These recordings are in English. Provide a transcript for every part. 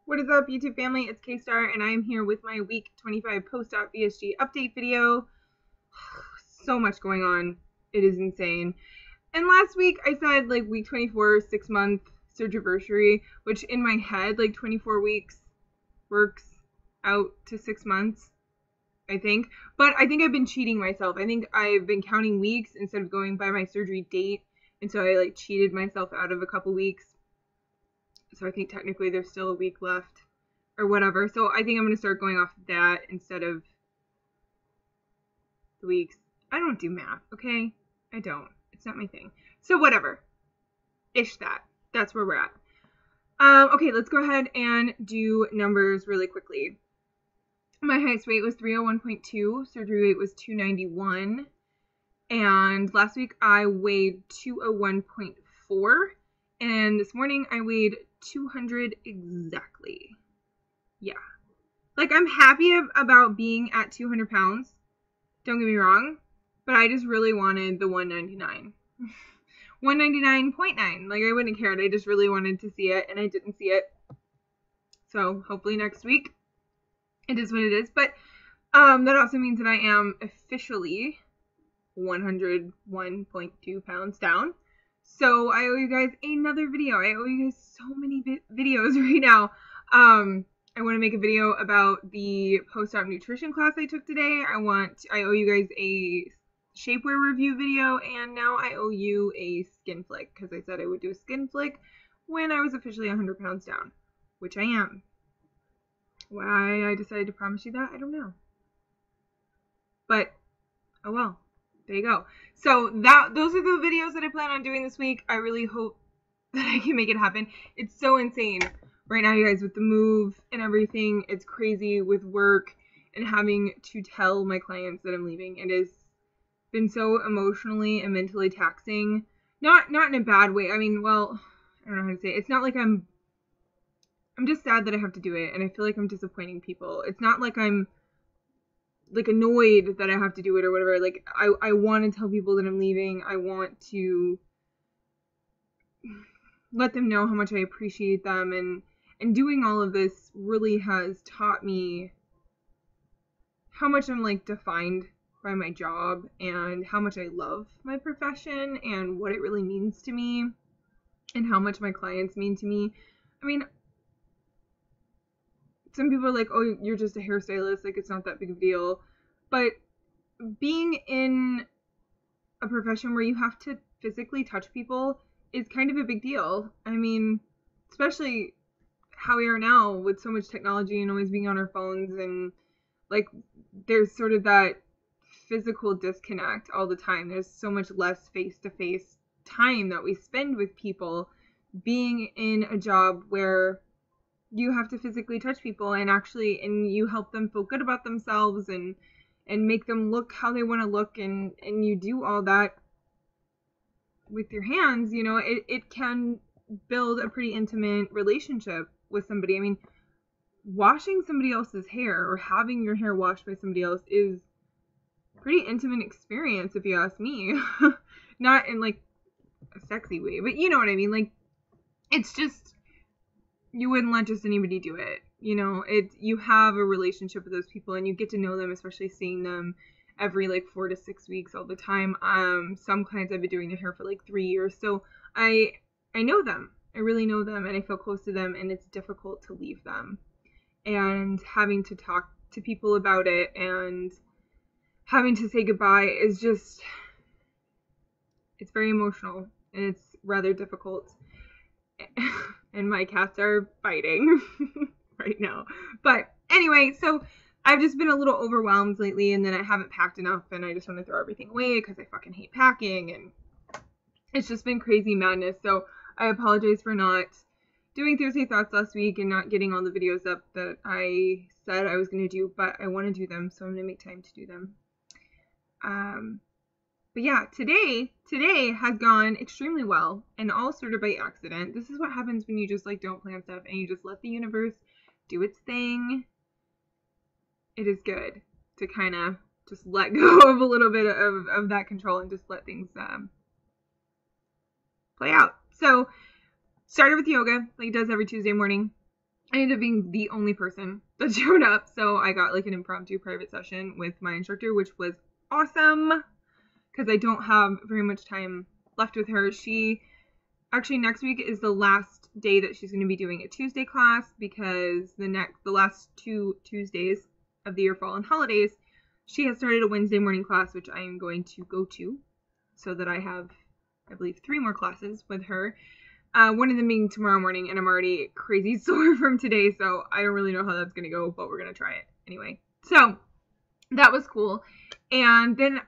What is up, YouTube family? It's K-Star, and I am here with my week 25 post-op VSG update video. So much going on. It is insane. And last week, I said, like, week 24, 6-month surgery, which in my head, like, 24 weeks works out to 6 months, I think. But I think I've been cheating myself. I think I've been counting weeks instead of going by my surgery date. And so I, like, cheated myself out of a couple weeks. So I think technically there's still a week left or whatever. So I think I'm going to start going off of that instead of the weeks. I don't do math, okay? I don't. It's not my thing. So whatever. Ish that. That's where we're at. Okay, let's go ahead and do numbers really quickly. My highest weight was 301.2. Surgery weight was 291. And last week I weighed 201.4. And this morning I weighed 200 exactly. Yeah. Like, I'm happy about being at 200 pounds. Don't get me wrong. But I just really wanted the 199. 199.9. Like, I wouldn't have cared. I just really wanted to see it, and I didn't see it. So, hopefully next week it is what it is. But that also means that I am officially 101.2 pounds down. So I owe you guys another video. I owe you guys so many videos right now. I want to make a video about the post-op nutrition class I took today. I owe you guys a shapewear review video, and now I owe you a skin flick, because I said I would do a skin flick when I was officially 100 pounds down, which I am. Why I decided to promise you that, I don't know. But, oh well. There you go. So those are the videos that I plan on doing this week. I really hope that I can make it happen. It's so insane right now, you guys, with the move and everything. It's crazy with work and having to tell my clients that I'm leaving. It has been so emotionally and mentally taxing. Not in a bad way. I mean, well, I don't know how to say it. It's not like I'm just sad that I have to do it, and I feel like I'm disappointing people. It's not like I'm like annoyed that I have to do it or whatever. Like, I want to tell people that I'm leaving. I want to let them know how much I appreciate them, and doing all of this really has taught me how much I'm like defined by my job and how much I love my profession and what it really means to me and how much my clients mean to me. I mean, some people are like, oh, you're just a hairstylist, like, it's not that big of a deal. But being in a profession where you have to physically touch people is kind of a big deal. I mean, especially how we are now with so much technology and always being on our phones, and like, there's sort of that physical disconnect all the time. There's so much less face-to-face time that we spend with people being in a job where you have to physically touch people and you help them feel good about themselves and make them look how they want to look, and you do all that with your hands. You know, it can build a pretty intimate relationship with somebody. I mean, washing somebody else's hair or having your hair washed by somebody else is a pretty intimate experience, if you ask me. Not in like a sexy way, but you know what I mean. Like, it's just, you wouldn't let just anybody do it. You know, you have a relationship with those people and you get to know them, especially seeing them every like 4 to 6 weeks all the time. Some clients I've been doing their hair for like 3 years. So I know them. I really know them, and I feel close to them, and it's difficult to leave them. And having to talk to people about it and having to say goodbye is just, it's very emotional, and it's rather difficult. And my cats are fighting right now. But anyway, so I've just been a little overwhelmed lately, and then I haven't packed enough, and I just want to throw everything away because I fucking hate packing, and it's just been crazy madness. So I apologize for not doing Thursday Thoughts last week and not getting all the videos up that I said I was going to do, but I want to do them, so I'm going to make time to do them. But yeah, today has gone extremely well, and all sort of by accident. This is what happens when you just like don't plan stuff and you just let the universe do its thing. It is good to kind of just let go of a little bit of that control and just let things play out. So started with yoga, like it does every Tuesday morning. I ended up being the only person that showed up, so I got like an impromptu private session with my instructor, which was awesome because I don't have very much time left with her. She actually, next week is the last day that she's going to be doing a Tuesday class, because the last 2 Tuesdays of the year fall on holidays, she has started a Wednesday morning class, which I am going to go to, so that I have, I believe, 3 more classes with her. One of them being tomorrow morning, and I'm already crazy sore from today, so I don't really know how that's going to go, but we're going to try it anyway. So that was cool. And then,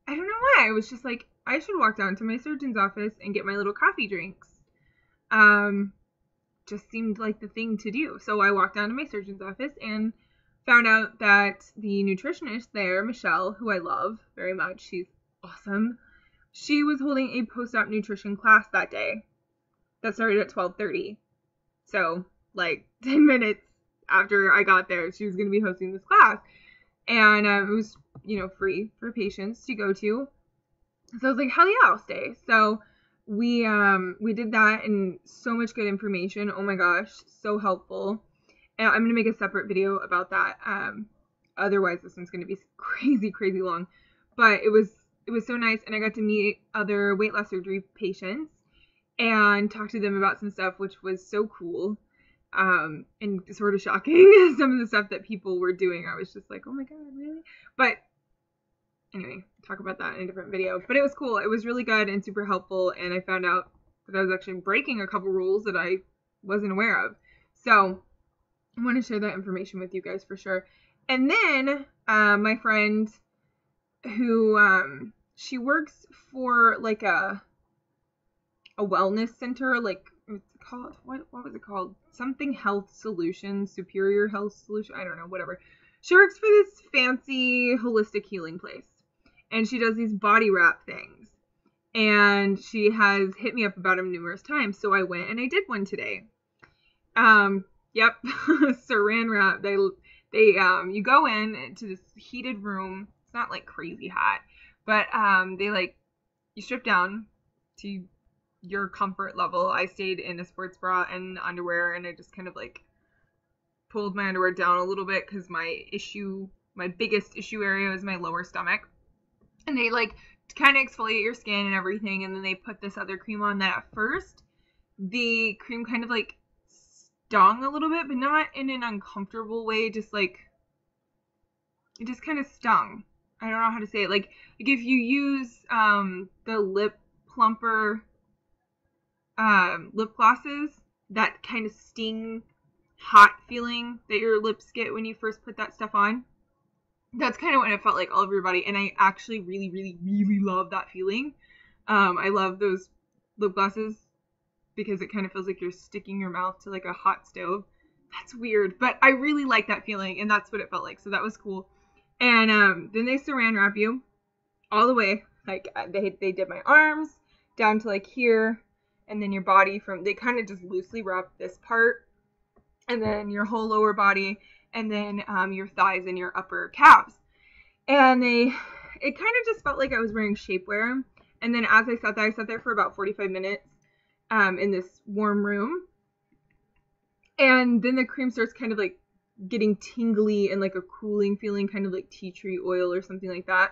I don't know why, I was just like, I should walk down to my surgeon's office and get my little coffee drinks. Just seemed like the thing to do. So I walked down to my surgeon's office and found out that the nutritionist there, Michelle, who I love very much, she's awesome, she was holding a post-op nutrition class that day that started at 12:30. So, like, 10 minutes after I got there, she was going to be hosting this class. And it was, free for patients to go to. So I was like, hell yeah, I'll stay. So we did that, and so much good information. Oh my gosh, so helpful. And I'm going to make a separate video about that. Otherwise, this one's going to be crazy, crazy long. But it was so nice, and I got to meet other weight loss surgery patients and talk to them about some stuff, which was so cool. And sort of shocking, some of the stuff that people were doing. I was just like, oh my god, really? But anyway, talk about that in a different video. But it was cool. It was really good and super helpful, and I found out that I was actually breaking a couple rules that I wasn't aware of. So I want to share that information with you guys for sure. And then my friend who she works for like a wellness center, like what's it called? What was it called? Something Health Solutions, Superior Health Solution. I don't know, whatever. She works for this fancy holistic healing place, and she does these body wrap things. And she has hit me up about them numerous times, so I went and I did one today. Yep, Saran wrap. They you go in to this heated room. It's not like crazy hot, but you strip down to your comfort level. I stayed in a sports bra and underwear, and I just kind of like pulled my underwear down a little bit because my biggest issue area is my lower stomach. And they like kind of exfoliate your skin and everything, and then they put this other cream on that at first. The cream kind of like stung a little bit, but not in an uncomfortable way, just like it just kind of stung. I don't know how to say it. Like if you use the lip plumper lip glosses, that kind of sting hot feeling that your lips get when you first put that stuff on, that's kind of what it felt like all over your body. And I actually really, really, really love that feeling. I love those lip glosses because it kind of feels like you're sticking your mouth to like a hot stove. That's weird, but I really like that feeling, and that's what it felt like. So that was cool. And then they saran wrap you all the way. Like they did my arms down to like here, and then your body they kind of just loosely wrap this part, and then your whole lower body, and then your thighs and your upper calves. And it kind of just felt like I was wearing shapewear. And then as I sat there for about 45 minutes in this warm room. And then the cream starts kind of like getting tingly and like a cooling feeling, kind of like tea tree oil or something like that.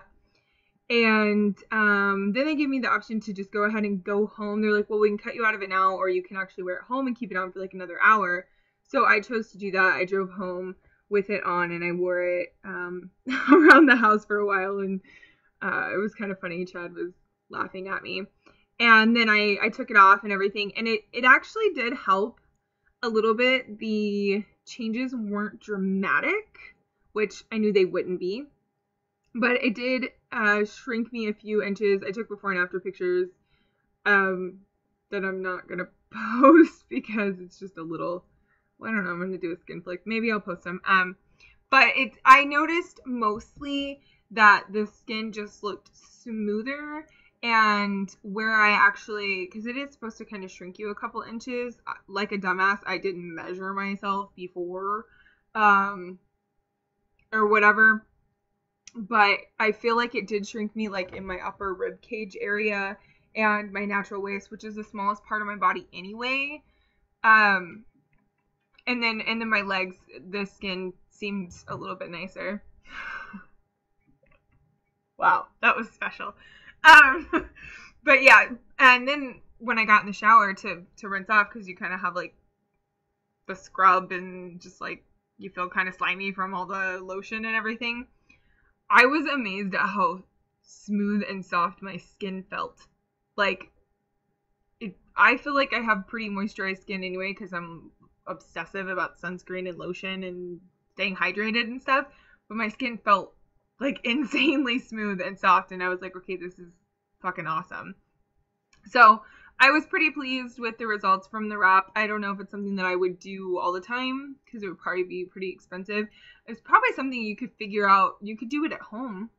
And then they gave me the option to just go ahead and go home. They're like, well, we can cut you out of it now, or you can actually wear it home and keep it on for like another hour. So I chose to do that. I drove home with it on, and I wore it around the house for a while, and it was kind of funny. Chad was laughing at me. And then I took it off and everything, and it actually did help a little bit. The changes weren't dramatic, which I knew they wouldn't be, but it did shrink me a few inches. I took before and after pictures that I'm not going to post because it's just a little, well, I don't know, I'm going to do a skin flick. Maybe I'll post them. But I noticed mostly that the skin just looked smoother, and where I actually, because it is supposed to kind of shrink you a couple inches, like a dumbass, I didn't measure myself before, or whatever, but I feel like it did shrink me like in my upper rib cage area and my natural waist, which is the smallest part of my body anyway. And then my legs, the skin seemed a little bit nicer. Wow, that was special. But yeah, and then when I got in the shower to rinse off, because you kind of have like the scrub and just like you feel kind of slimy from all the lotion and everything, I was amazed at how smooth and soft my skin felt. Like, I feel like I have pretty moisturized skin anyway because I'm obsessive about sunscreen and lotion and staying hydrated and stuff, but my skin felt like insanely smooth and soft, and I was like, okay, this is fucking awesome. So I was pretty pleased with the results from the wrap. I don't know if it's something that I would do all the time because it would probably be pretty expensive. It's probably something you could figure out. You could do it at home,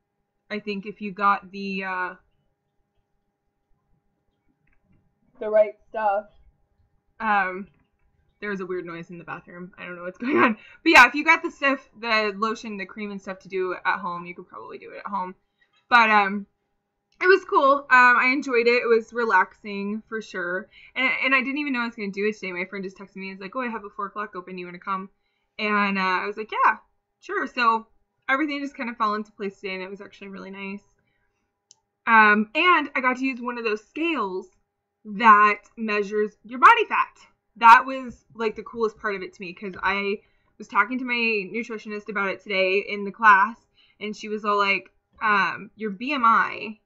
I think, if you got the right stuff. There was a weird noise in the bathroom. I don't know what's going on. But yeah, if you got the stuff, the lotion, the cream and stuff to do at home, you could probably do it at home. But it was cool. I enjoyed it. It was relaxing for sure. And I didn't even know I was going to do it today. My friend just texted me. He's like, oh, I have a 4 o'clock open. You want to come? And I was like, yeah, sure. So everything just kind of fell into place today, and it was actually really nice. And I got to use one of those scales that measures your body fat. That was like the coolest part of it to me, because I was talking to my nutritionist about it today in the class, and she was all like, your BMI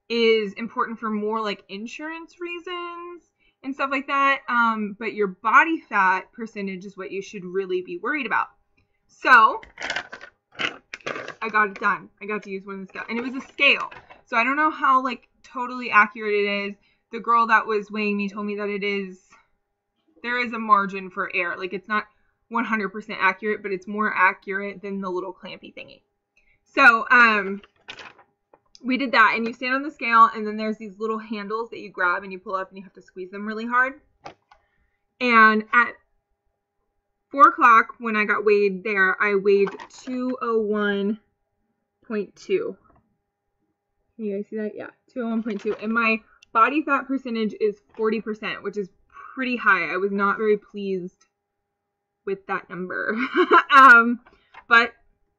is important for more like insurance reasons and stuff like that, but your body fat percentage is what you should really be worried about. So I got it done. I got to use one of the scales, and it was a scale, so I don't know how like totally accurate it is. The girl that was weighing me told me that there is a margin for error. Like, it's not 100% accurate, but it's more accurate than the little clampy thingy. So, we did that, and you stand on the scale, and then there's these little handles that you grab and you pull up, and you have to squeeze them really hard. And at 4 o'clock, when I got weighed there, I weighed 201.2. Can you guys see that? Yeah, 201.2. And my body fat percentage is 40%, which is pretty high. I was not very pleased with that number. But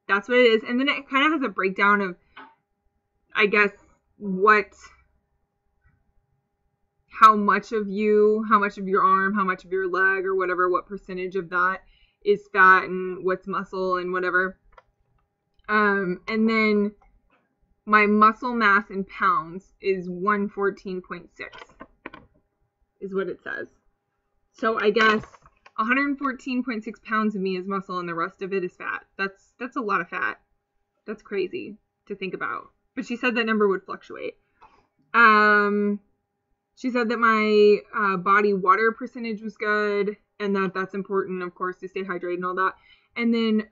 that's what it is. And then it kind of has a breakdown of, I guess, how much of your arm, how much of your leg or whatever, what percentage of that is fat and what's muscle and whatever. And then my muscle mass in pounds is 114.6 is what it says. So I guess 114.6 pounds of me is muscle and the rest of it is fat. That's a lot of fat. That's crazy to think about. But she said that number would fluctuate. She said that my body water percentage was good, and that's important, of course, to stay hydrated and all that. And then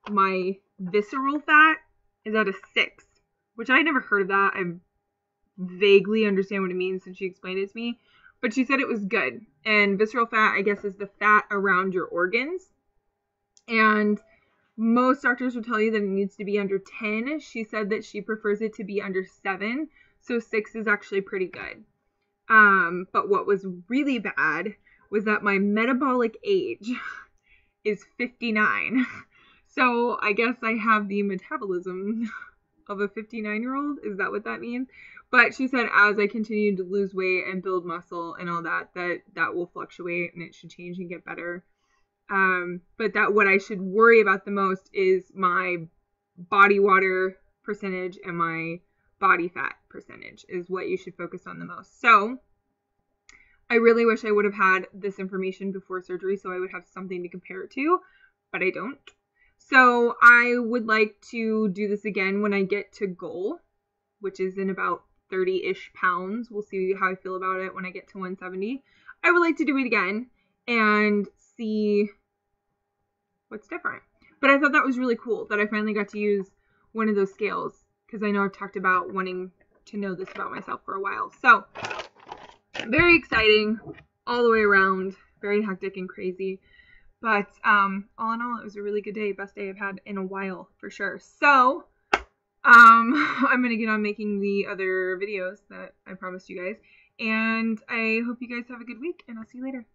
my visceral fat is at a 6, which I never heard of that. I vaguely understand what it means since she explained it to me. But she said it was good. And visceral fat, I guess, is the fat around your organs. And most doctors will tell you that it needs to be under 10. She said that she prefers it to be under 7. So 6 is actually pretty good. But what was really bad was that my metabolic age is 59. So I guess I have the metabolism of a 59-year-old. Is that what that means? But she said as I continue to lose weight and build muscle and all that will fluctuate and it should change and get better. But that what I should worry about the most is my body water percentage and my body fat percentage is what you should focus on the most. So I really wish I would have had this information before surgery so I would have something to compare it to, but I don't. So I would like to do this again when I get to goal, which is in about 30-ish pounds. We'll see how I feel about it when I get to 170. I would like to do it again and see what's different. But I thought that was really cool that I finally got to use one of those scales, because I know I've talked about wanting to know this about myself for a while. So very exciting all the way around, very hectic and crazy. But all in all, it was a really good day. Best day I've had in a while for sure. So I'm going to get on making the other videos that I promised you guys. And I hope you guys have a good week, and I'll see you later.